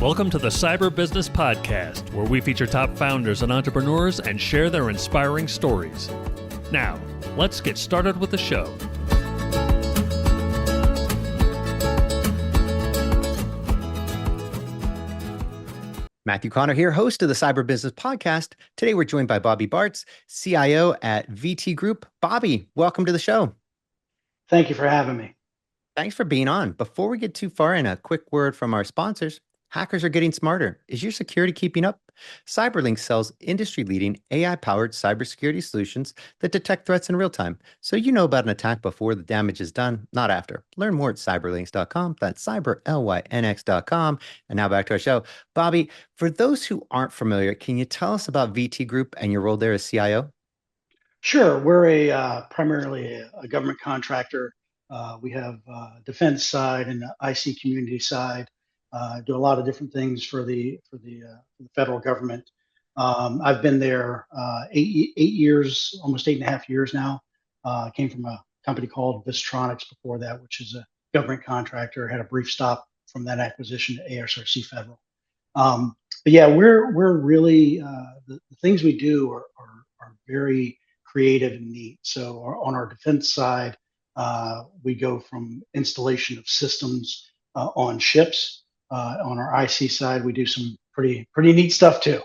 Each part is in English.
Welcome to the Cyber Business Podcast, where we feature top founders and entrepreneurs and share their inspiring stories. Now, let's get started with the show. Matthew Connor here, host of the Cyber Business Podcast. Today, we're joined by Bobby Barts, CIO at VT Group. Bobby, welcome to the show. Thank you for having me. Thanks for being on. Before we get too far in, a quick word from our sponsors. Hackers are getting smarter. Is your security keeping up? Cyberlink sells industry-leading AI-powered cybersecurity solutions that detect threats in real time, so you know about an attack before the damage is done, not after. Learn more at cyberlinks.com. That's cyberlynx.com. And now back to our show. Bobby, for those who aren't familiar, can you tell us about VT Group and your role there as CIO? Sure. We're primarily a government contractor. We have defense side and the IC community side. Do a lot of different things for the federal government. I've been there 8 years, almost 8.5 years now. Came from a company called Vistronics before that, which is a government contractor. Had a brief stop from that acquisition to ASRC Federal. But yeah, we're really the things we do are very creative and neat. So on our defense side, we go from installation of systems on ships. On our IC side, we do some pretty neat stuff too.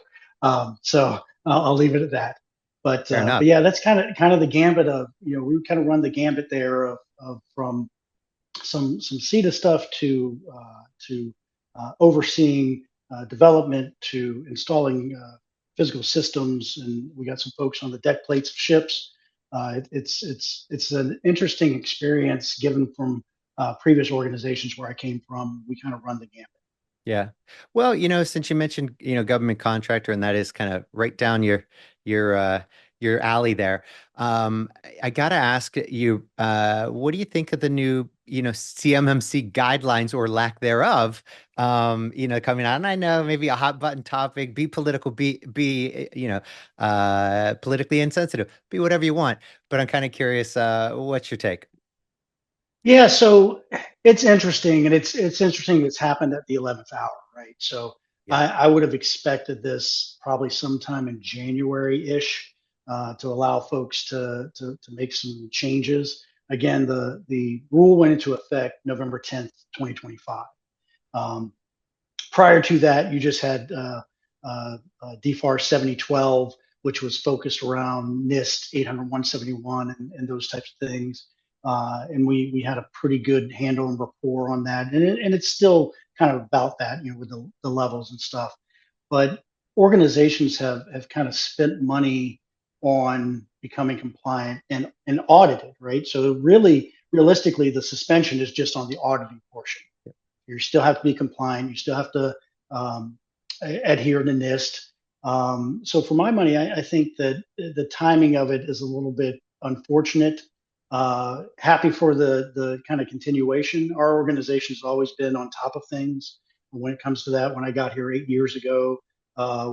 So I'll leave it at that. But yeah, that's kind of the gambit of, we kind of run the gambit there of from some CETA stuff to overseeing development to installing physical systems, and we got some folks on the deck plates of ships. It's an interesting experience given from previous organizations where I came from. We kind of run the gambit. Yeah. Well, since you mentioned, government contractor, and that is kind of right down your alley there. I got to ask you, what do you think of the new, CMMC guidelines or lack thereof, coming out? And I know maybe a hot button topic, be political, be politically insensitive, be whatever you want. But I'm kind of curious, what's your take? Yeah, so it's interesting, and it's interesting it's happened at the 11th hour, right? So yeah. I would have expected this probably sometime in January-ish to allow folks to make some changes. Again, the rule went into effect November 10th, 2025. Prior to that, you just had DFAR 7012, which was focused around NIST 800-171 and those types of things. And we had a pretty good handle and rapport on that, and it's still kind of about that, with the levels and stuff. But organizations have kind of spent money on becoming compliant and audited, right? So really, realistically, the suspension is just on the auditing portion. You still have to be compliant. You still have to adhere to NIST. So for my money, I think that the timing of it is a little bit unfortunate. Happy for the kind of continuation. Our organization has always been on top of things when it comes to that. When I got here 8 years ago,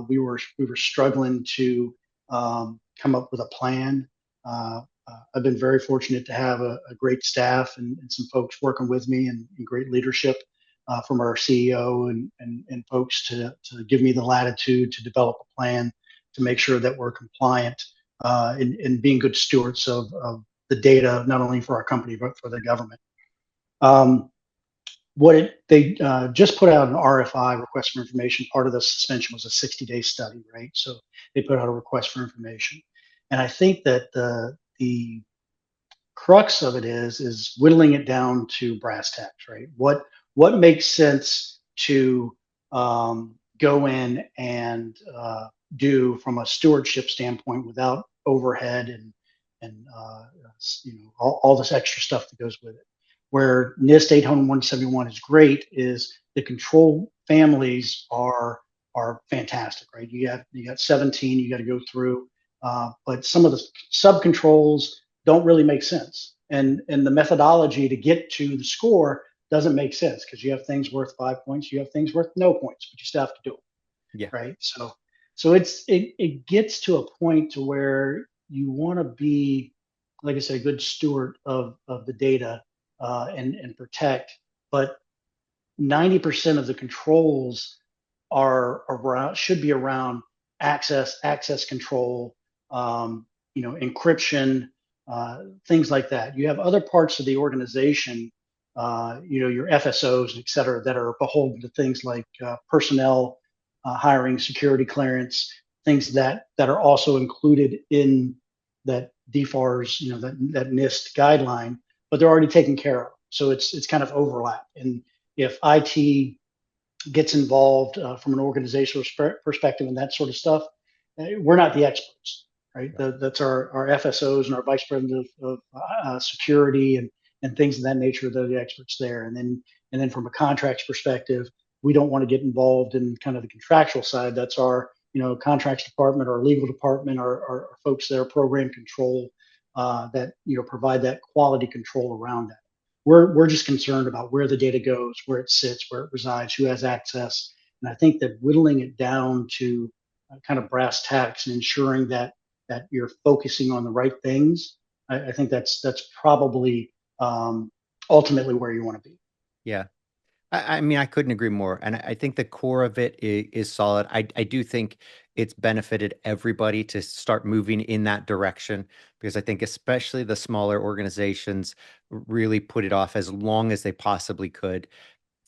we were struggling to come up with a plan. I've been very fortunate to have a great staff and some folks working with me and great leadership from our CEO and folks to give me the latitude to develop a plan to make sure that we're compliant and being good stewards of the data, not only for our company, but for the government. They just put out an RFI, request for information. Part of the suspension was a 60-day study, right? So they put out a request for information. And I think that the crux of it is whittling it down to brass tacks, right? What makes sense to go in and do from a stewardship standpoint without overhead and all this extra stuff that goes with it. Where NIST 800-171 is great is the control families are fantastic, right? You got 17 you got to go through, but some of the sub controls don't really make sense, and the methodology to get to the score doesn't make sense because you have things worth 5 points, you have things worth no points, but you still have to do it. Yeah. Right. So it gets to a point to where you want to be, like I said, a good steward of the data and protect, but 90% of the controls are around, should be around access control, encryption, things like that. You have other parts of the organization, your FSOs, et cetera, that are beholden to things like personnel hiring, security clearance, things that are also included in that DFARS, that NIST guideline, but they're already taken care of. So it's kind of overlap. And if IT gets involved from an organizational perspective and that sort of stuff, we're not the experts, right? That's our FSOs and our vice president of security and things of that nature. They're the experts there. And then from a contracts perspective, we don't want to get involved in kind of the contractual side. That's our contracts department, our legal department, our folks there, program control, that provide that quality control around that. We're just concerned about where the data goes, where it sits, where it resides, who has access. And I think that whittling it down to kind of brass tacks and ensuring that you're focusing on the right things, I think that's probably ultimately where you want to be. Yeah. I mean, I couldn't agree more. And I think the core of it is solid. I do think it's benefited everybody to start moving in that direction, because I think especially the smaller organizations really put it off as long as they possibly could,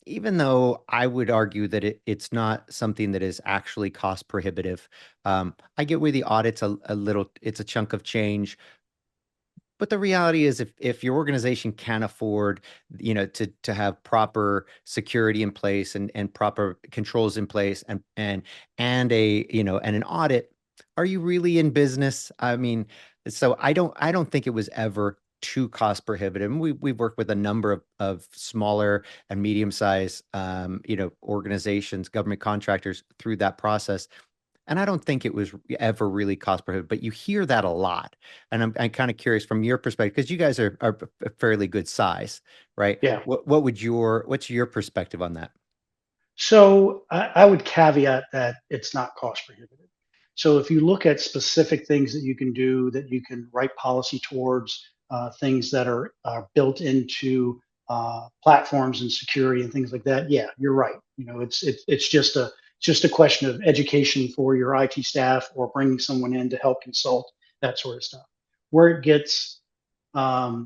even though I would argue that it's not something that is actually cost prohibitive. I get where the audit's it's a chunk of change. But the reality is, if your organization can't afford, to have proper security in place and proper controls in place and an audit, are you really in business? I mean, so I don't think it was ever too cost prohibitive. And we've worked with a number of smaller and medium-sized organizations, government contractors through that process. And I don't think it was ever really cost prohibitive, but you hear that a lot. And I'm kind of curious from your perspective, because you guys are a fairly good size, right? Yeah. What's your perspective on that? So I would caveat that it's not cost prohibitive. So if you look at specific things that you can do, that you can write policy towards, things that are built into platforms and security and things like that, yeah, you're right. It's just a question of education for your IT staff or bringing someone in to help consult, that sort of stuff. Where it gets a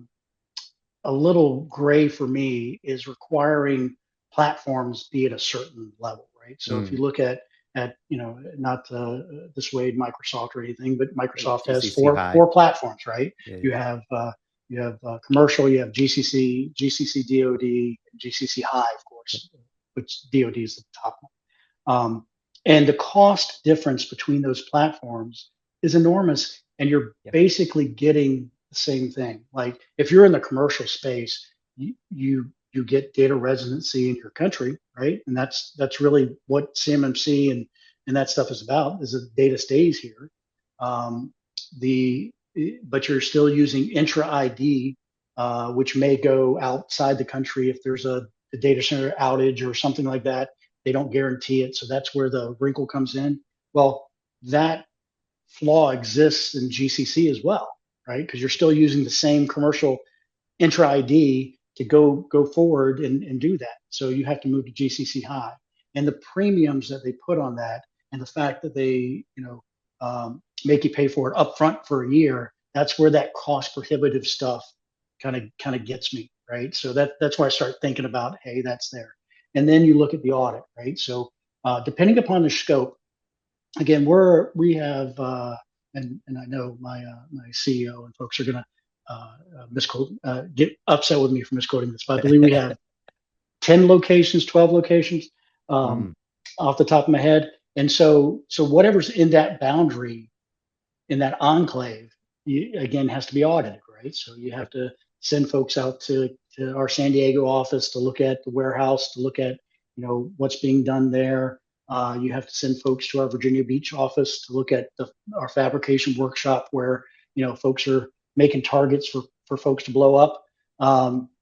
little gray for me is requiring platforms be at a certain level, right? So if you look at not to dissuade Microsoft or anything, but Microsoft has four platforms, right? Yeah. You have commercial, you have GCC, DoD, GCC High, of course, which DoD is the top one. And the cost difference between those platforms is enormous, and you're basically getting the same thing. Like if you're in the commercial space, you get data residency in your country, right? And that's really what CMMC and that stuff is about, is that data stays here. But you're still using intra ID, which may go outside the country if there's a data center outage or something like that. They don't guarantee it. So that's where the wrinkle comes in. Well, that flaw exists in GCC as well, right? Because you're still using the same commercial intra ID to go forward and do that. So you have to move to GCC High. And the premiums that they put on that, and the fact that they make you pay for it upfront for a year, that's where that cost prohibitive stuff kind of gets me, right? So that's where I start thinking about, hey, that's there. And then you look at the audit, right? So depending upon the scope, again, we have, and I know my CEO and folks are going to get upset with me for misquoting this, but I believe we have 10 locations, 12 locations off the top of my head. And so whatever's in that boundary, in that enclave, again, has to be audited, right? So you have to send folks out to our San Diego office to look at the warehouse, to look at what's being done there. You have to send folks to our Virginia Beach office to look at our fabrication workshop, where folks are making targets for folks to blow up.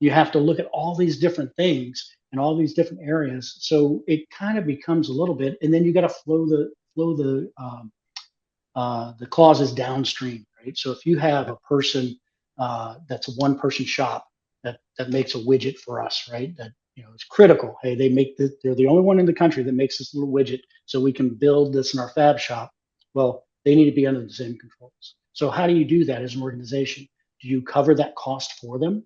You have to look at all these different things in all these different areas. So it kind of becomes a little bit, and then you got to flow the clauses downstream, right? So if you have a person that's a one-person shop, that makes a widget for us, right? That it's critical. Hey, they're the only one in the country that makes this little widget, so we can build this in our fab shop. Well, they need to be under the same controls. So how do you do that as an organization? Do you cover that cost for them,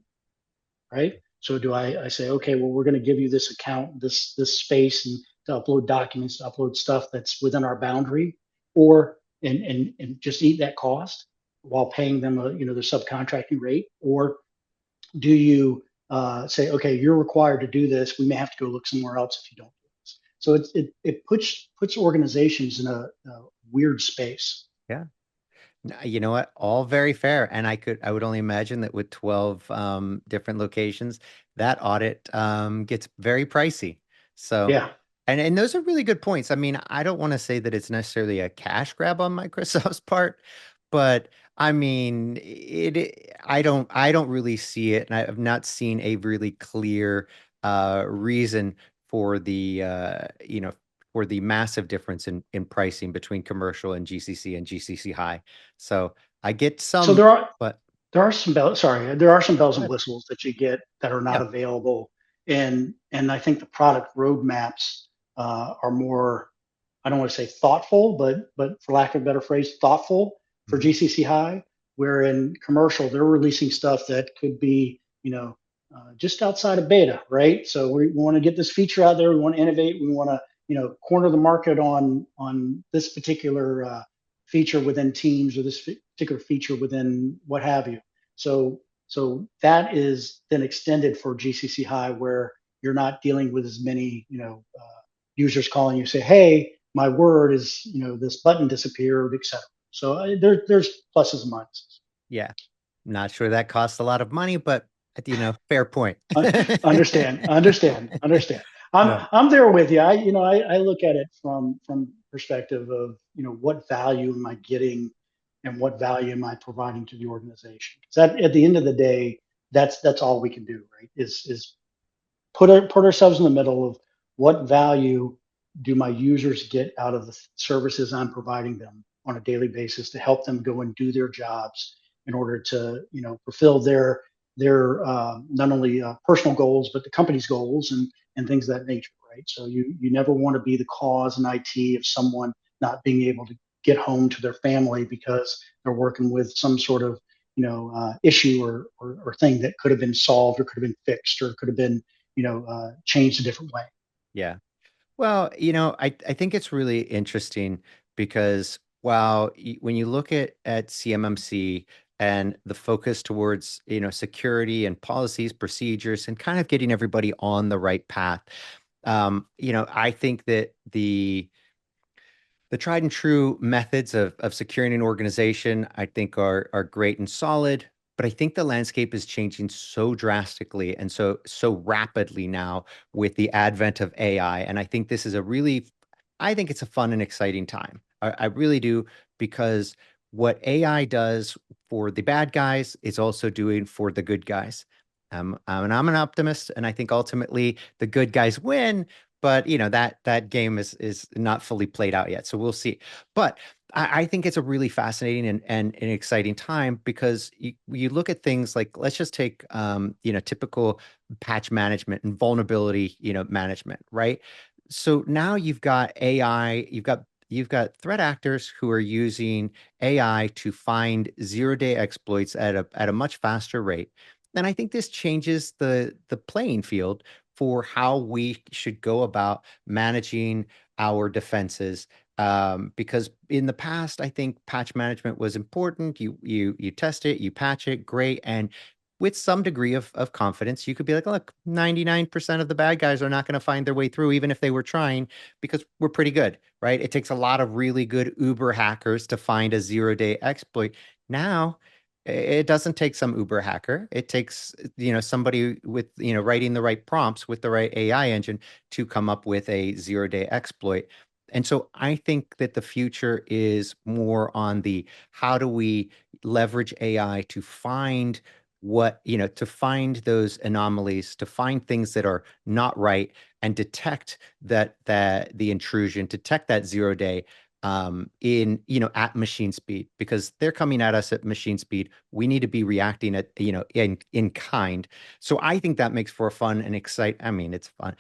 right? So do I say, okay, well, we're going to give you this account, this space, and to upload documents, to upload stuff that's within our boundary, or and just eat that cost while paying them their subcontracting rate, or do you say, okay, you're required to do this. We may have to go look somewhere else if you don't do this. So it puts organizations in a weird space. Yeah. You know what? All very fair. And I would only imagine that with 12 different locations, that audit gets very pricey. So, Yeah. and those are really good points. I mean, I don't want to say that it's necessarily a cash grab on Microsoft's part, but I mean, I don't really see it, and I have not seen a really clear reason for the massive difference in pricing between commercial and GCC and GCC high. So I get So some, but there are some there are some bells and but whistles that you get that are not yeah, available, and I think the product roadmaps are more, I don't want to say thoughtful, but for lack of a better phrase, thoughtful for mhm, GCC high. Where in commercial they're releasing stuff that could be just outside of beta, right? So we want to get this feature out there. We want to innovate. We want to corner the market on this particular feature within Teams, or this particular feature within what have you. So that is then extended for GCC high, where you're not dealing with as many users calling you say, hey, my word is this button disappeared, etc. So there's pluses and minuses. yeah, not sure that costs a lot of money, but fair point. Understand. No, I'm there with you. I look at it from perspective of what value am I getting, and what value am I providing to the organization? Because that, at the end of the day, that's all we can do, right? Is put ourselves in the middle of what value do my users get out of the services I'm providing them on a daily basis to help them go and do their jobs in order to fulfill their not only personal goals but the company's goals and things of that nature, right? So you never want to be the cause in IT of someone not being able to get home to their family because they're working with some sort of issue or thing that could have been solved or could have been fixed or could have been changed a different way. yeah. Well, I think it's really interesting because when you look at CMMC and the focus towards, security and policies, procedures, and kind of getting everybody on the right path, I think that the tried and true methods of securing an organization, I think are great and solid. But I think the landscape is changing so drastically and so rapidly now with the advent of AI. And I think it's a fun and exciting time. I really do, because what AI does for the bad guys is also doing for the good guys. And I'm an optimist, and I think ultimately the good guys win, but that game is not fully played out yet, so we'll see. But I think it's a really fascinating and an exciting time, because you look at things like, let's just take typical patch management and vulnerability management, right? So now you've got AI, you've got threat actors who are using AI to find zero-day exploits at a much faster rate. And I think this changes the playing field for how we should go about managing our defenses. Because in the past, I think patch management was important. You test it, you patch it, great, and with some degree of confidence, you could be like, look, 99% of the bad guys are not going to find their way through, even if they were trying, because we're pretty good, right? It takes a lot of really good Uber hackers to find a zero-day exploit. Now, it doesn't take some Uber hacker. It takes, somebody with, writing the right prompts with the right AI engine to come up with a zero-day exploit. And so I think that the future is more on the how do we leverage AI to find to find those anomalies, to find things that are not right, and detect that the intrusion, detect that zero day, in, at machine speed, because they're coming at us at machine speed. We need to be reacting at, in kind. So I think that makes for a fun and I mean, it's fun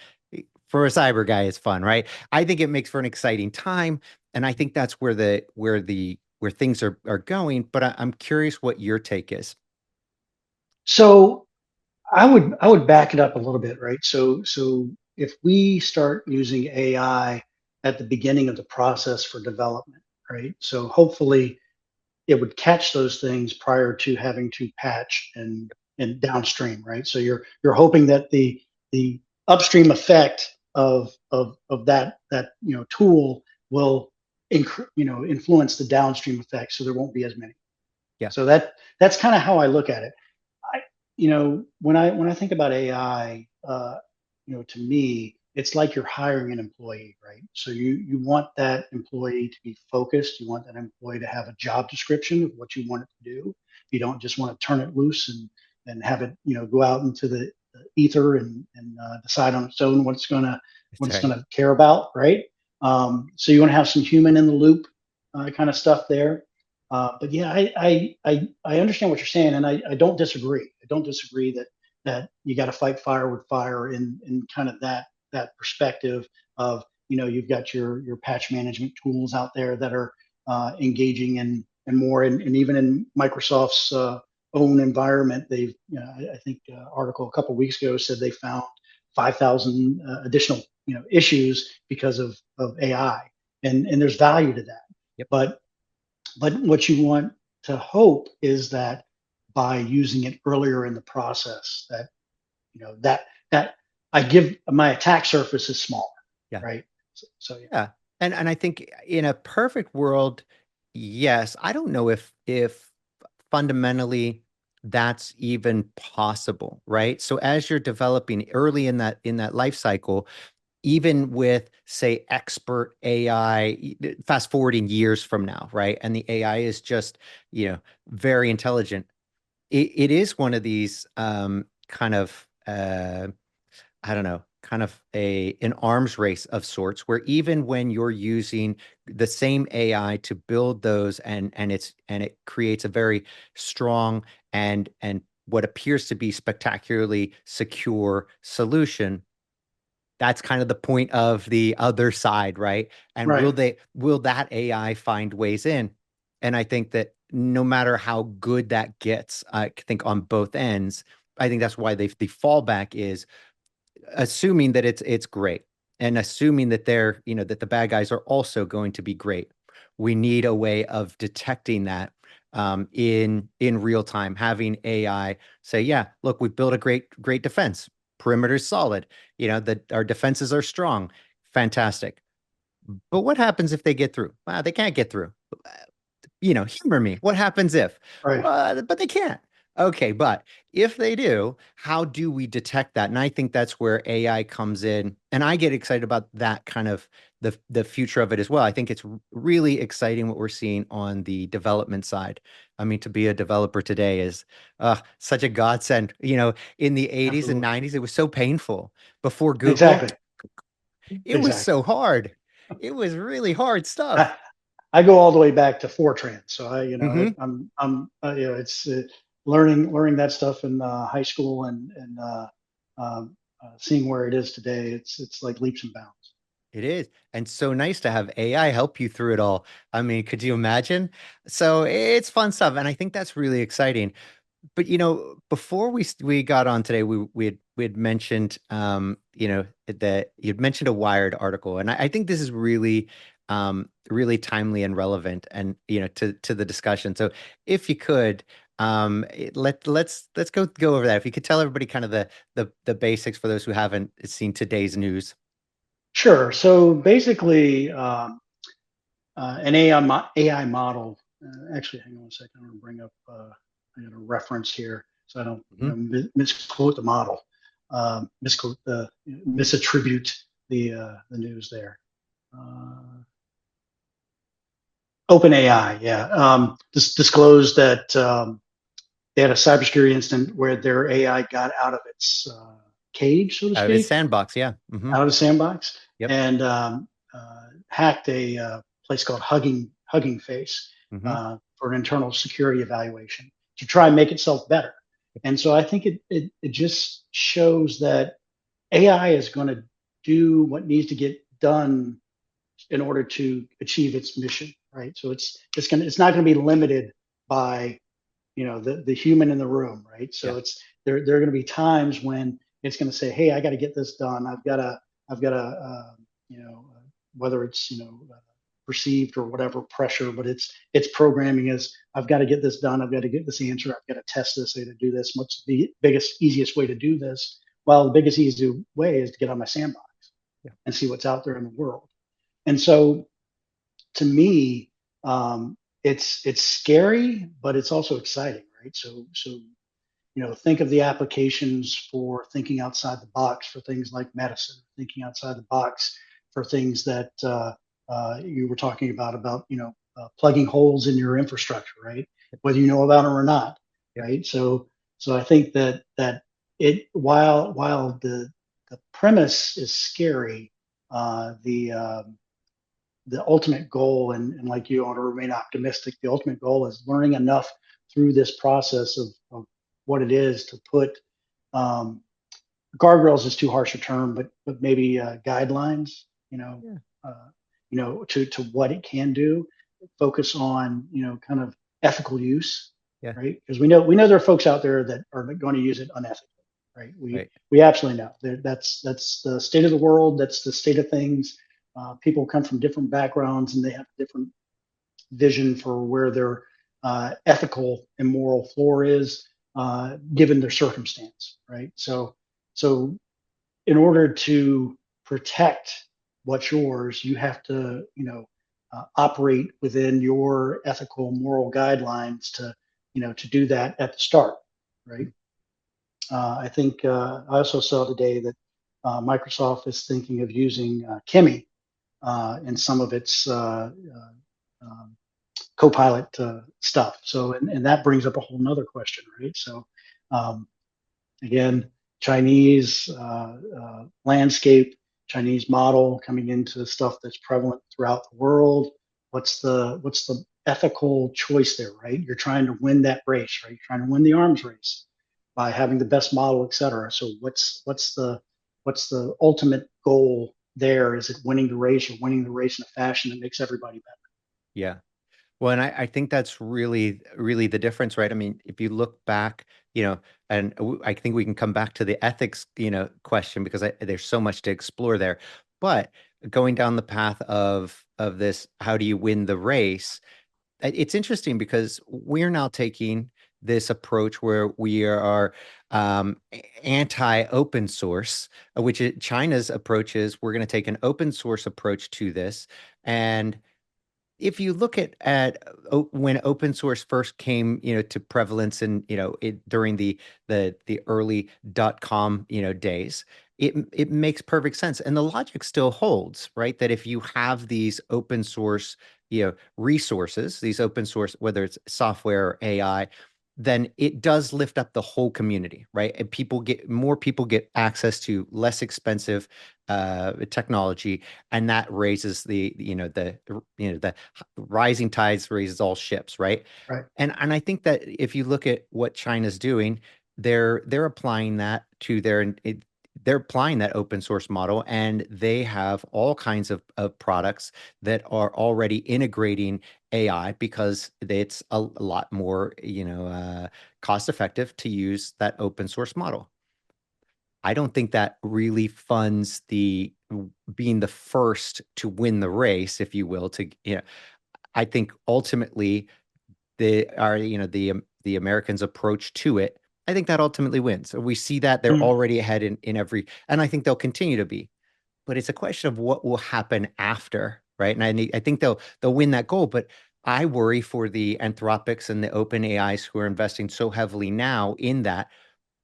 for a cyber guy. It's fun, right? I think it makes for an exciting time, and I think that's where things are going. But I'm curious what your take is. So I would back it up a little bit, right? So if we start using AI at the beginning of the process for development, right? So hopefully it would catch those things prior to having to patch and downstream, right? So you're hoping that the upstream effect of that tool will influence the downstream effect, so there won't be as many. Yeah. So that's kind of how I look at it. I, when I think about AI, to me, it's like you're hiring an employee, right? So you want that employee to be focused. You want that employee to have a job description of what you want it to do. You don't just want to turn it loose and have it, go out into the ether and decide on its own what it's Right. gonna care about, right? So you want to have some human in the loop kind of stuff there. But yeah, I understand what you're saying, and I don't disagree. I don't disagree that you got to fight fire with fire in kind of that perspective of, you've got your patch management tools out there that are engaging and more, and even in Microsoft's own environment, they've, I think article a couple of weeks ago said they found 5,000 additional issues because of AI, and there's value to that. Yep. But what you want to hope is that by using it earlier in the process, that that I give my attack surface is smaller, Yeah. right? So yeah. Yeah. And I think in a perfect world, yes, I don't know if fundamentally that's even possible, right? So as you're developing early in that life cycle, even with, say, expert AI, fast forwarding years from now, right? And the AI is just, very intelligent. It is one of these kind of I don't know, kind of an arms race of sorts, where even when you're using the same AI to build those, and it creates a very strong and what appears to be spectacularly secure solution, that's kind of the point of the other side, right? And Right. will that AI find ways in? And I think that no matter how good that gets, I think on both ends, I think that's why the fallback is assuming that it's great, and assuming that that the bad guys are also going to be great. We need a way of detecting that in real time, having AI say, yeah, look, we've built a great defense. Perimeter's solid. That our defenses are strong. Fantastic. But what happens if they get through? They can't get through. Humor me. What happens if? Right. But they can't. Okay, but if they do, how do we detect that? And I think that's where AI comes in, and I get excited about that kind of the future of it as well. I think it's really exciting what we're seeing on the development side. I mean, to be a developer today is such a godsend. In the 80s and Absolutely. 90s, it was so painful. Before Google, Exactly. it was Exactly. so hard. It was really hard I, stuff. I go all the way back to Fortran. So Hmm. I'm it's learning that stuff in high school and seeing where it is today. It's like leaps and bounds. It is. And so nice to have AI help you through it all. I mean, could you imagine? So it's fun stuff. And I think that's really exciting. But before we got on today, we had mentioned that you'd mentioned a Wired article. And I think this is really timely and relevant, and to the discussion. So if you could let's go over that. If you could tell everybody kind of the basics for those who haven't seen today's news. Sure. So basically, an AI model. Actually, hang on a second. I'm going to bring up. I got a reference here, so I don't misquote the model, misquote misattribute the news there. OpenAI, yeah, disclosed that they had a cybersecurity incident where their AI got out of its cage, so to Out of his speak, sandbox, yeah. out of the sandbox, Yep. and hacked place called Hugging Face Hmm. for an internal security evaluation to try and make itself better. And so I think it just shows that AI is going to do what needs to get done in order to achieve its mission, right? So it's not going to be limited by the human in the room, right? Yeah. So there are going to be times when it's going to say, hey, I got to get this done. I've got a whether it's perceived or whatever pressure, but it's programming as I've got to get this done. I've got to get this answer. I've got to test this. I got to do this. What's the biggest easiest way to do this? Well, the biggest easiest way is to get on my sandbox Yeah. and see what's out there in the world. And so to me, it's scary, but it's also exciting, right? So think of the applications for thinking outside the box for things like medicine, thinking outside the box for things that you were talking about plugging holes in your infrastructure, right? Whether you know about them or not, Yeah. right? So I think that it while the premise is scary, the ultimate goal, and like you want to remain optimistic, the ultimate goal is learning enough through this process of what it is to put um, guardrails is too harsh a term, but maybe guidelines, Yeah. to what it can do. Focus on kind of ethical use, Yeah. right? Because we know there are folks out there that are going to use it unethically, right? We Right. we absolutely know that's the state of the world. That's the state of things. People come from different backgrounds and they have different vision for where their ethical and moral floor is, given their circumstance, right? So in order to protect what's yours, you have to, operate within your ethical, moral guidelines to do that at the start, right? I think I also saw today that Microsoft is thinking of using Kimi in some of its um, Copilot stuff. So, and that brings up a whole nother question, right? So, um, again, Chinese landscape, Chinese model coming into stuff that's prevalent throughout the world. What's the ethical choice there, right? You're trying to win that race, right? You're trying to win the arms race by having the best model, et cetera. So what's the ultimate goal there? Is it winning the race or winning the race in a fashion that makes everybody better? Yeah. Well, and I think that's really, really the difference, right? I mean, if you look back, and I think we can come back to the ethics, question because there's so much to explore there. But going down the path of this, how do you win the race? It's interesting because we're now taking this approach where we are anti-open source, China's approach is we're going to take an open source approach to this. And if you look at when open source first came, to prevalence and during the early .com, days, it makes perfect sense, and the logic still holds, right? That if you have these open source, resources, these open source, whether it's software or AI, then it does lift up the whole community, right? And more people get access to less expensive technology, and that raises the rising tides raises all ships, right? Right. And I think that if you look at what China's doing, they're applying that to they're applying that open source model, and they have all kinds of products that are already integrating AI because it's a lot more, cost effective to use that open source model. I don't think that really funds the being the first to win the race, if you will, I think ultimately the Americans' approach to it. I think that ultimately wins. So we see that they're Mm. already ahead in every, and I think they'll continue to be. But it's a question of what will happen after, right? And I think they'll win that goal. But I worry for the Anthropics and the open AIs who are investing so heavily now in that.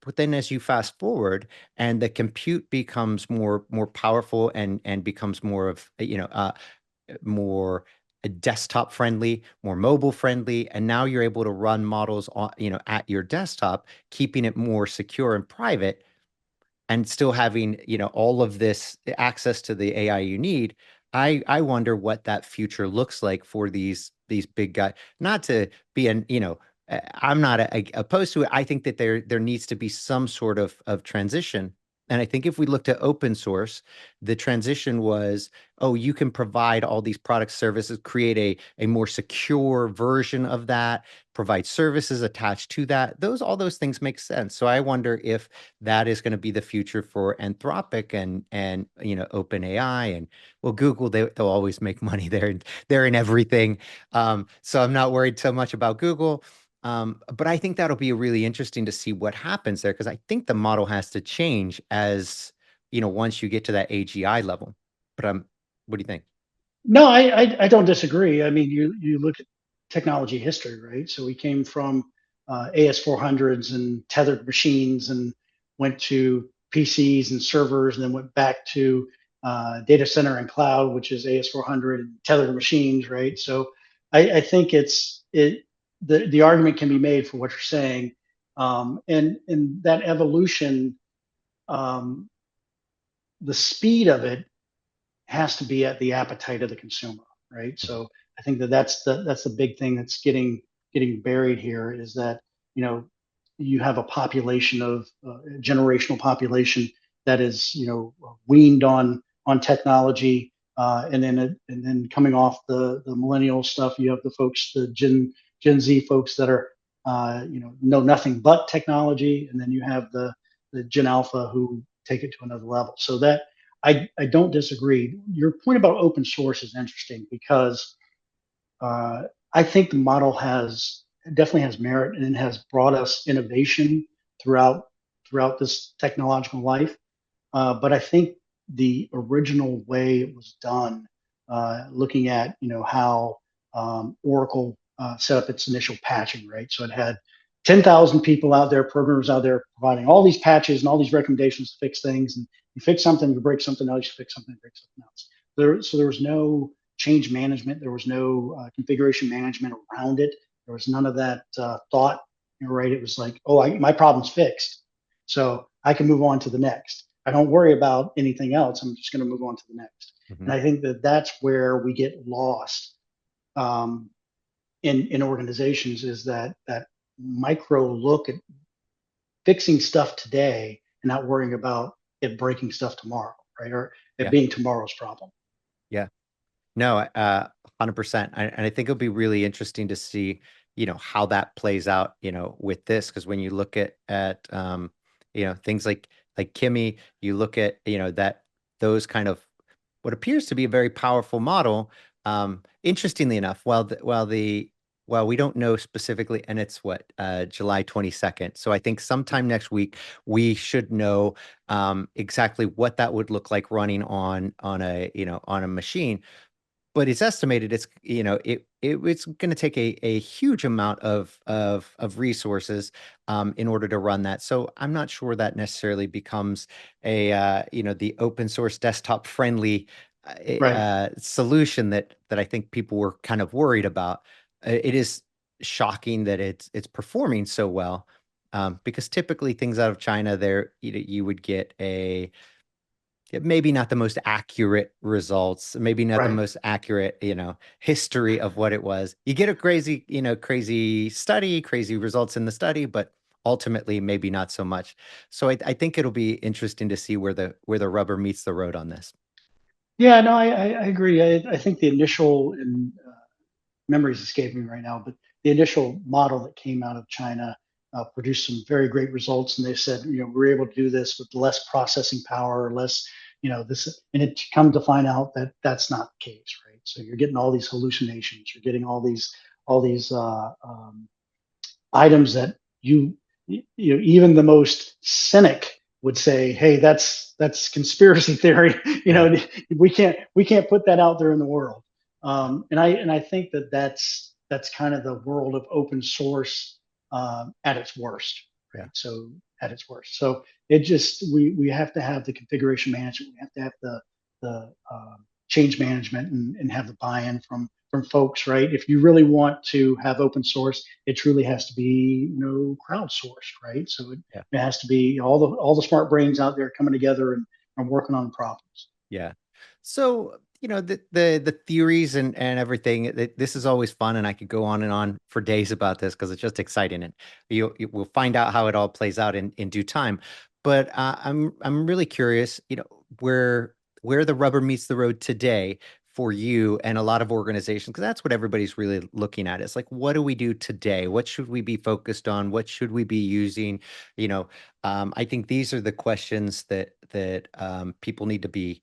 But then as you fast forward and the compute becomes more powerful and becomes more of more desktop friendly, more mobile friendly, and now you're able to run models on, at your desktop, keeping it more secure and private, and still having, all of this access to the AI you need. I wonder what that future looks like for these big guys. Not to be an, I'm not opposed to it. I think that there needs to be some sort of transition. And I think if we looked at open source, the transition was, oh, you can provide all these product services, create a more secure version of that, provide services attached to that. All those things make sense. So I wonder if that is going to be the future for Anthropic and OpenAI and well, Google, they'll always make money there. They're in everything. So I'm not worried so much about Google. But I think that'll be really interesting to see what happens there because I think the model has to change as, once you get to that AGI level. But what do you think? No, I don't disagree. I mean, you look at technology history, right? So we came from AS400s and tethered machines and went to PCs and servers and then went back to data center and cloud, which is AS400 and tethered machines, right? So I think the argument can be made for what you're saying, and that evolution, um, the speed of it has to be at the appetite of the consumer, right? So I think that's the big thing that's getting buried here is that you have a population of a generational population that is weaned on technology, and then coming off the millennial stuff, you have the folks, the Gen Z folks that are know nothing but technology, and then you have the Gen Alpha who take it to another level. So that I don't disagree. Your point about open source is interesting because I think the model definitely has merit and it has brought us innovation throughout this technological life. But I think the original way it was done, looking at how Oracle set up its initial patching, right? So it had 10,000 people out there, programmers out there providing all these patches and all these recommendations to fix things. And you fix something, you break something else, you fix something, you break something else. So there was no change management, there was no configuration management around it. There was none of that thought, right? It was like, oh, my problem's fixed, so I can move on to the next. I don't worry about anything else. I'm just going to move on to the next. Mhm. And I think that that's where we get lost um, in organizations is that micro look at fixing stuff today and not worrying about it breaking stuff tomorrow, right? Or it Yeah. being tomorrow's problem. Yeah. No, 100%. And I think it'll be really interesting to see, how that plays out, with this. Because when you look at things like Kimmy, you look at, that those kind of what appears to be a very powerful model. Interestingly enough, while we don't know specifically, and it's July 22nd. So I think sometime next week we should know exactly what that would look like running on a machine, but it's estimated it's going to take a huge amount of resources in order to run that. So I'm not sure that necessarily becomes the open source desktop friendly Right. solution that I think people were kind of worried about. It is shocking that it's performing so well, because typically things out of China there you would get maybe not the most accurate results, maybe not the Right. most accurate, history of what it was. You get a crazy study, crazy results in the study, but ultimately maybe not so much. So I think it'll be interesting to see where the rubber meets the road on this. Yeah, no, I agree. I think the initial, and memories escaping me right now, but the initial model that came out of China produced some very great results. And they said, we're able to do this with less processing power, less, this, and it come to find out that that's not the case, right? So you're getting all these hallucinations, you're getting all these items that even the most cynic would say, hey, that's conspiracy theory. We can't put that out there in the world. And I think that's kind of the world of open source at its worst, Yeah. right? So at its worst. So it just we have to have the configuration management. We have to have the change management and have the buy-in from folks, right? If you really want to have open source, it truly has to be crowdsourced, right? So Yeah. it has to be all the smart brains out there coming together and working on problems. Yeah. So, the theories and everything. This is always fun, and I could go on and on for days about this because it's just exciting, and we'll find out how it all plays out in due time. But I'm really curious, where the rubber meets the road today for you and a lot of organizations, because that's what everybody's really looking at. It's like, what do we do today? What should we be focused on? What should we be using? I think these are the questions that people need to be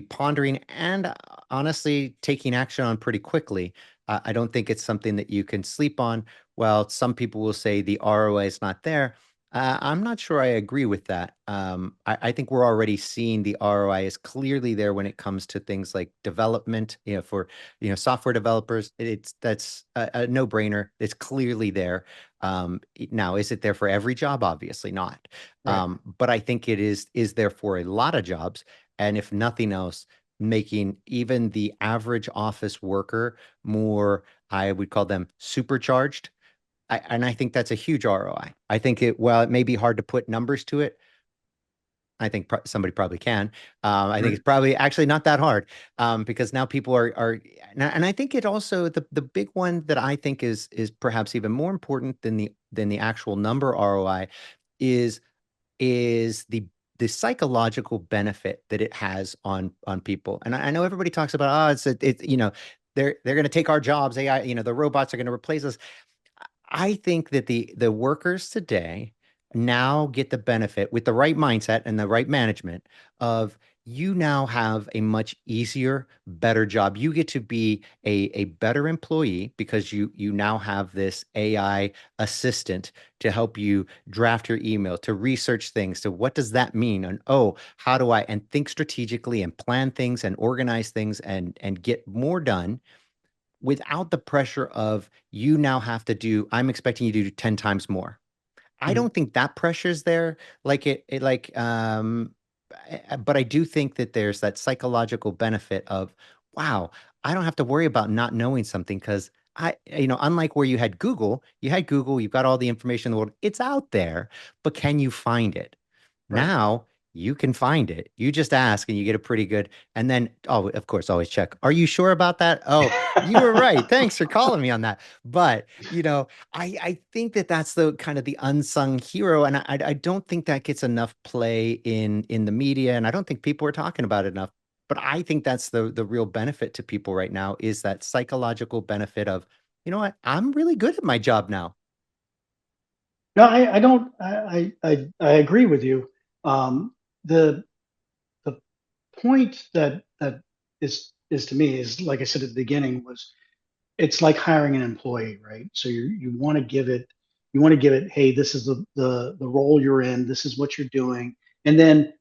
pondering and honestly taking action on pretty quickly. I don't think it's something that you can sleep on. Well, some people will say the ROI is not there. I'm not sure I agree with that. I think we're already seeing the ROI is clearly there when it comes to things like development, for software developers. That's a no-brainer. It's clearly there. Now, is it there for every job? Obviously not. Right. But I think it is there for a lot of jobs. And if nothing else, making even the average office worker more, I would call them supercharged. And I think that's a huge ROI. I think while it may be hard to put numbers to it, I think somebody probably can. I think Right. it's probably actually not that hard, because now people and I think it also the big one that I think is perhaps even more important than the actual number ROI is the psychological benefit that it has on people. And I know everybody talks about, they're going to take our jobs. AI, the robots are going to replace us. I think that the workers today now get the benefit with the right mindset and the right management of you now have a much easier, better job. You get to be a better employee because you now have this AI assistant to help you draft your email, to research things. So what does that mean? And how do I and think strategically and plan things and organize things and get more done without the pressure of you now have to I'm expecting you to do 10 times more. I Mhm. don't think that pressure's there but I do think that there's that psychological benefit of, wow, I don't have to worry about not knowing something because unlike where you've got all the information in the world, it's out there, but can you find it? Right. Now you can find it. You just ask and you get a pretty good, and then, of course, always check. Are you sure about that? Oh, you were right. Thanks for calling me on that. But, I think that that's the kind of the unsung hero. And I don't think that gets enough play in the media. And I don't think people are talking about it enough. But I think that's the real benefit to people right now is that psychological benefit of, you know what? I'm really good at my job now. No, I don't. I agree with you. The the point that is to me is, like I said at the beginning, was it's like hiring an employee, right? So you want to give it, hey, this is the role you're in, this is what you're doing, and then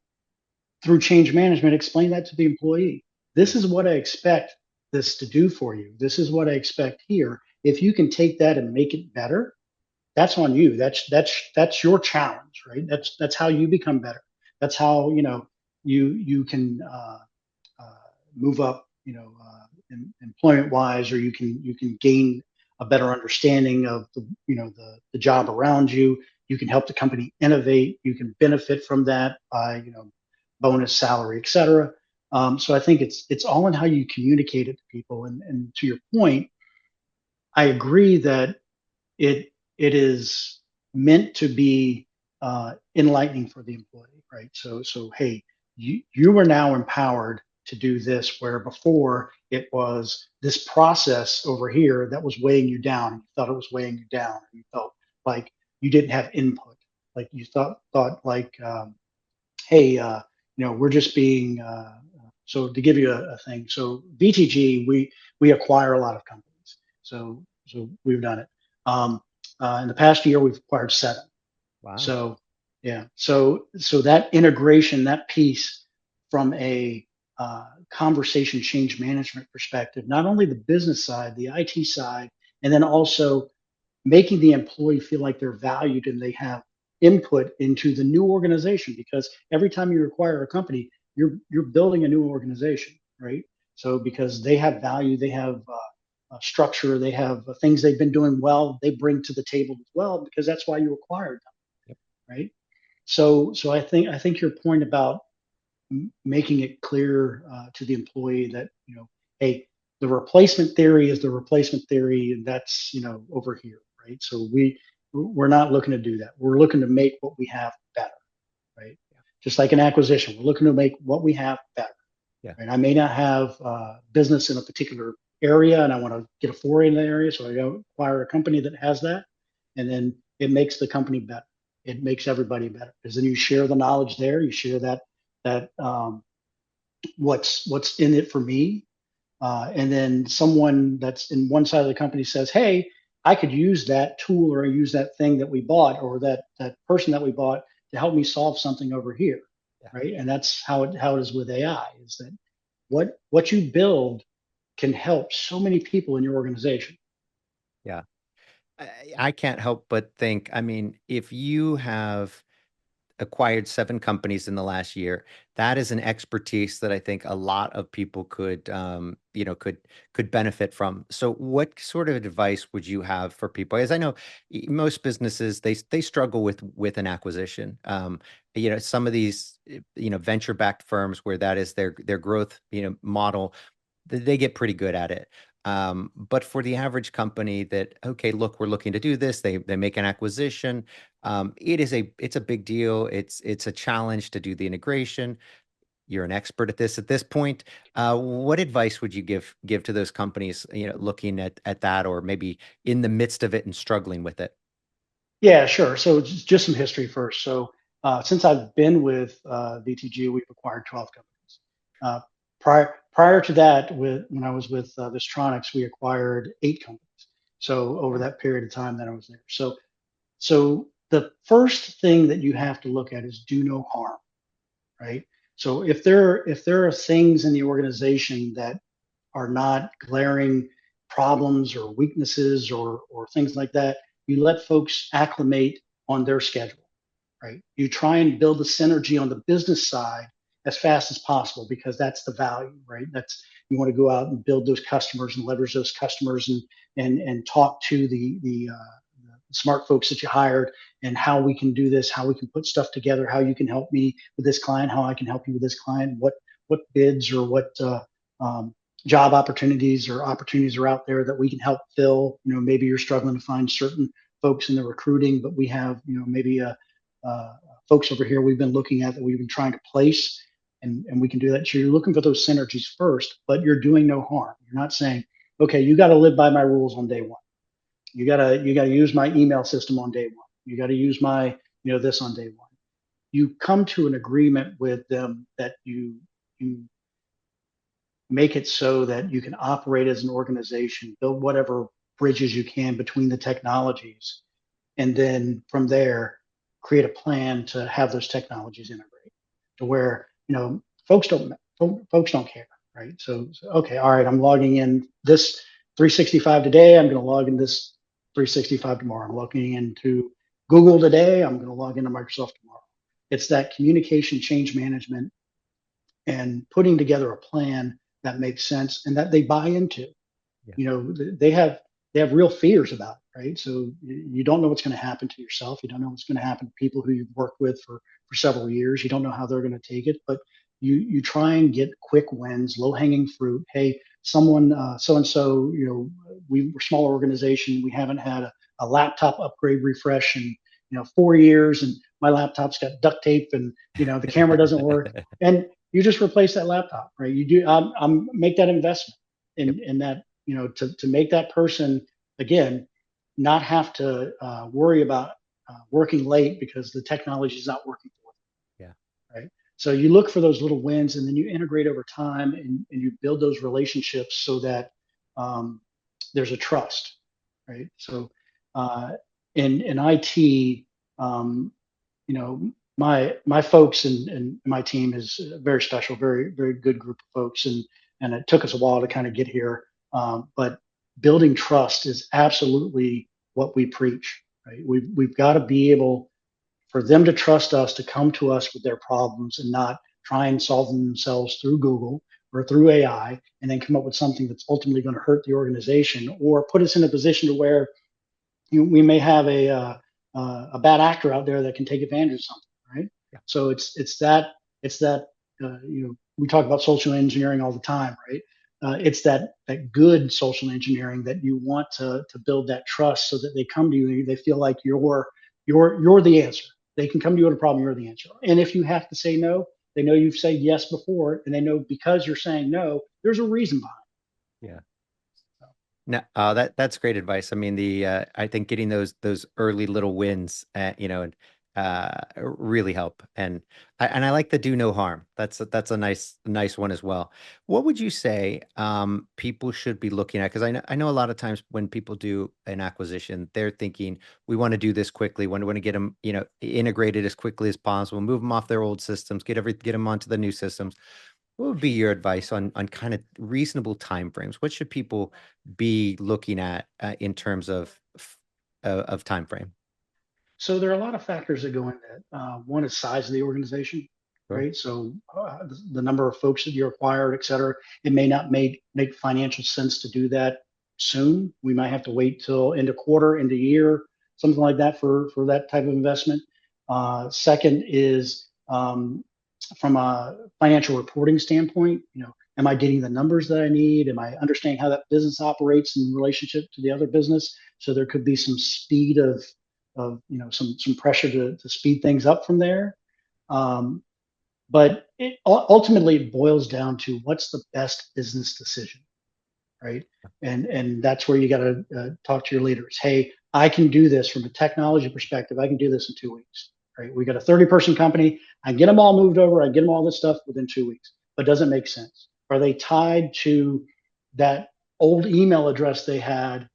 through change management, explain that to the employee. This is what I expect this to do for you. This is what I expect here. If you can take that and make it better, that's on you. That's your challenge, right? That's how you become better. That's how you can uh, move up, employment wise, or you can gain a better understanding of the job around you. You can help the company innovate. You can benefit from that by bonus, salary, etc. So I think it's all in how you communicate it to people. And to your point, I agree that it is meant to be enlightening for the employee, right? So hey, you are now empowered to do this, where before it was this process over here that was weighing you down. You thought it was weighing you down. You felt like you didn't have input. Like you thought like, hey, we're just being. So to give you a thing, so VTG, we acquire a lot of companies. So we've done it. In the past year, we've acquired 7. Wow. So yeah, so that integration, that piece from a conversation change management perspective, not only the business side, the IT side, and then also making the employee feel like they're valued and they have input into the new organization. Because every time you acquire a company, you're building a new organization, right? So because they have value, they have structure, they have things they've been doing well, they bring to the table as well, because that's why you acquired them, right? So I think your point about making it clear to the employee that, hey, the replacement theory is the replacement theory, and that's, over here, right? So we're not looking to do that. We're looking to make what we have better, right? Just like an acquisition, we're looking to make what we have better. Yeah. Right? I may not have business in a particular area, and I want to get a foray in that area, so I go acquire a company that has that, and then it makes the company better. It makes everybody better, because then you share the knowledge there. You share that what's in it for me, and then someone that's in one side of the company says, "Hey, I could use that tool, or use that thing that we bought, or that person that we bought to help me solve something over here." Yeah. Right? And that's how it is with AI. Is that what you build can help so many people in your organization. Yeah. I can't help but think, I mean, if you have acquired 7 companies in the last year, that is an expertise that I think a lot of people could, could benefit from. So what sort of advice would you have for people? As I know, most businesses, they struggle with an acquisition. Some of these, venture-backed firms where that is their growth, model, they get pretty good at it. But for the average company that, okay, look, we're looking to do this, they make an acquisition. It's a big deal. It's a challenge to do the integration. You're an expert at this point. What advice would you give to those companies, looking at that, or maybe in the midst of it and struggling with it? Yeah, sure. So just some history first. So since I've been with VTG, we've acquired 12 companies. Prior to that, when I was with Vistronics, we acquired 8 companies. So over that period of time that I was there. So the first thing that you have to look at is do no harm, right? So if there are things in the organization that are not glaring problems or weaknesses or things like that, you let folks acclimate on their schedule, right? You try and build the synergy on the business side as fast as possible, because that's the value, right? That's, you want to go out and build those customers and leverage those customers, and talk to the smart folks that you hired, and how we can do this, how we can put stuff together, how you can help me with this client, how I can help you with this client, what bids or what job opportunities are out there that we can help fill. Maybe you're struggling to find certain folks in the recruiting, but we have, maybe folks over here we've been looking at that we've been trying to place, and we can do that. So you're looking for those synergies first, but you're doing no harm. You're not saying, okay, you got to live by my rules on day one. You gotta use my email system on day one. You got to use my, this on day one. You come to an agreement with them that you make it so that you can operate as an organization, build whatever bridges you can between the technologies, and then from there create a plan to have those technologies integrate to where, folks don't care, right? So okay, all right, I'm logging in this 365 today, I'm going to log in this 365 tomorrow. I'm logging into Google today, I'm going to log into Microsoft tomorrow. It's that communication, change management, and putting together a plan that makes sense and that they buy into. Yeah. They have real fears about it, right? So you don't know what's going to happen to yourself. You don't know what's going to happen to people who you've worked with for several years. You don't know how they're going to take it, but you try and get quick wins, low hanging fruit. Hey, someone so and so, we're a smaller organization. We haven't had a laptop upgrade refresh in 4 years, and my laptop's got duct tape, and the camera doesn't work, and you just replace that laptop, right? You do make that investment in that, to make that person, again, not have to worry about working late because the technology is not working for them. Yeah. Right. So you look for those little wins, and then you integrate over time, and you build those relationships so that there's a trust. Right. So in IT, my folks and my team is very special, very, very good group of folks. And it took us a while to kind of get here. But building trust is absolutely what we preach, right? We've got to be able for them to trust us, to come to us with their problems, and not try and solve them themselves through Google or through AI, and then come up with something that's ultimately going to hurt the organization or put us in a position to where we may have a bad actor out there that can take advantage of something, right? Yeah. So it's that we talk about social engineering all the time, right? It's that good social engineering that you want to build that trust so that they come to you and they feel like you're the answer. They can come to you with a problem, you're the answer. And if you have to say no, they know you've said yes before, and they know because you're saying no, there's a reason behind it. Yeah. No, that's great advice. I mean, I think getting those early little wins, really help. And I like the do no harm. That's a nice one as well. What would you say people should be looking at? Because I know a lot of times when people do an acquisition, they're thinking we want to do this quickly. We want to get them, integrated as quickly as possible, move them off their old systems, get them onto the new systems. What would be your advice on kind of reasonable timeframes? What should people be looking at in terms of time frame? So there are a lot of factors that go into it. One is size of the organization, Sure. right? So the number of folks that you acquired, et cetera. It may not make financial sense to do that soon. We might have to wait till end of quarter, end of year, something like that for that type of investment. Second is from a financial reporting standpoint, am I getting the numbers that I need? Am I understanding how that business operates in relationship to the other business? So there could be some speed of some pressure to speed things up from there. But ultimately it boils down to what's the best business decision, right? And that's where you got to talk to your leaders. Hey, I can do this from a technology perspective. I can do this in 2 weeks. Right? We got a 30-person company. I get them all moved over. I get them all this stuff within 2 weeks. But does it make sense? Are they tied to that old email address they had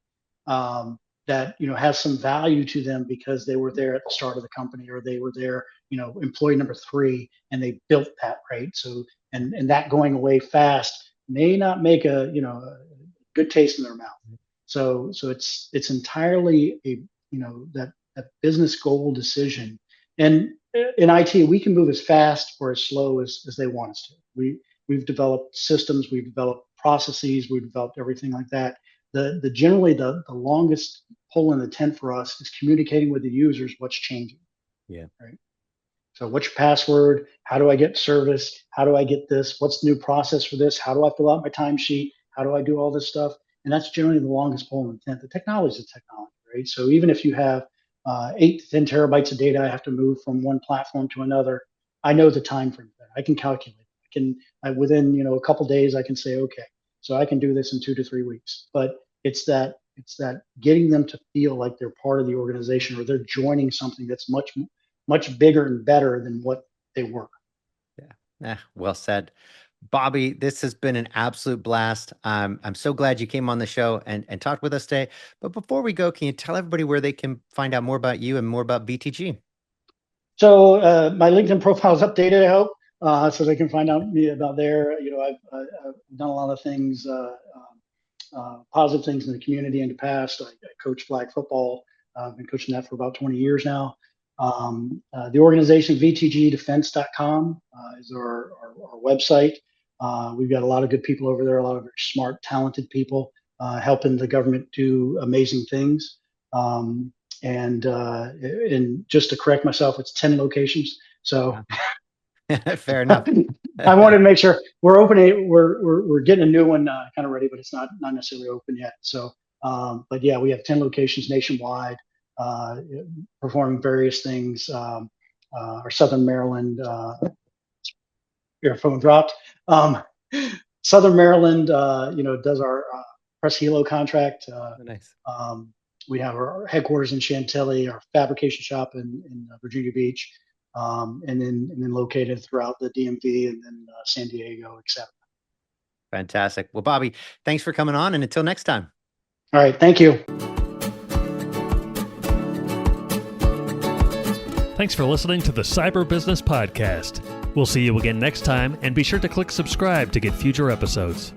that has some value to them because they were there at the start of the company, or they were there, employee number 3, and they built that, right? So and that going away fast may not make a good taste in their mouth. So it's entirely that business goal decision. And in IT, we can move as fast or as slow as they want us to. We've developed systems, we've developed processes, we've developed everything like that. Generally the longest pole in the tent for us is communicating with the users what's changing. Yeah. Right. So what's your password? How do I get service? How do I get this? What's the new process for this? How do I fill out my timesheet? How do I do all this stuff? And that's generally the longest pole in the tent. The technology is technology, right? So even if you have 8 to 10 terabytes of data I have to move from one platform to another, I know the time frame there. I can calculate. Within a couple days I can say, okay, so I can do this in 2 to 3 weeks. But it's that getting them to feel like they're part of the organization, or they're joining something that's much bigger and better than what they were. Yeah, well said. Bobby, this has been an absolute blast. I'm so glad you came on the show and talked with us today. But before we go, can you tell everybody where they can find out more about you and more about VTG? So my LinkedIn profile is updated, I hope, so they can find out me about there. I've done a lot of things, positive things in the community in the past. I coach flag football. I've been coaching that for about 20 years now. The organization vtgdefense.com is our website. We've got a lot of good people over there, a lot of very smart, talented people helping the government do amazing things. And just to correct myself, it's 10 locations. So fair enough. I wanted to make sure we're opening. We're getting a new one kind of ready, but it's not necessarily open yet. So, but yeah, we have 10 locations nationwide, performing various things. Our Southern Maryland, your phone dropped. Southern Maryland, does our press helo contract. Nice. We have our headquarters in Chantilly, our fabrication shop in Virginia Beach, and then located throughout the DMV and then San Diego, et cetera. Fantastic. Well, Bobby, thanks for coming on, and until next time. All right. Thank you. Thanks for listening to the Cyber Business Podcast. We'll see you again next time, and be sure to click subscribe to get future episodes.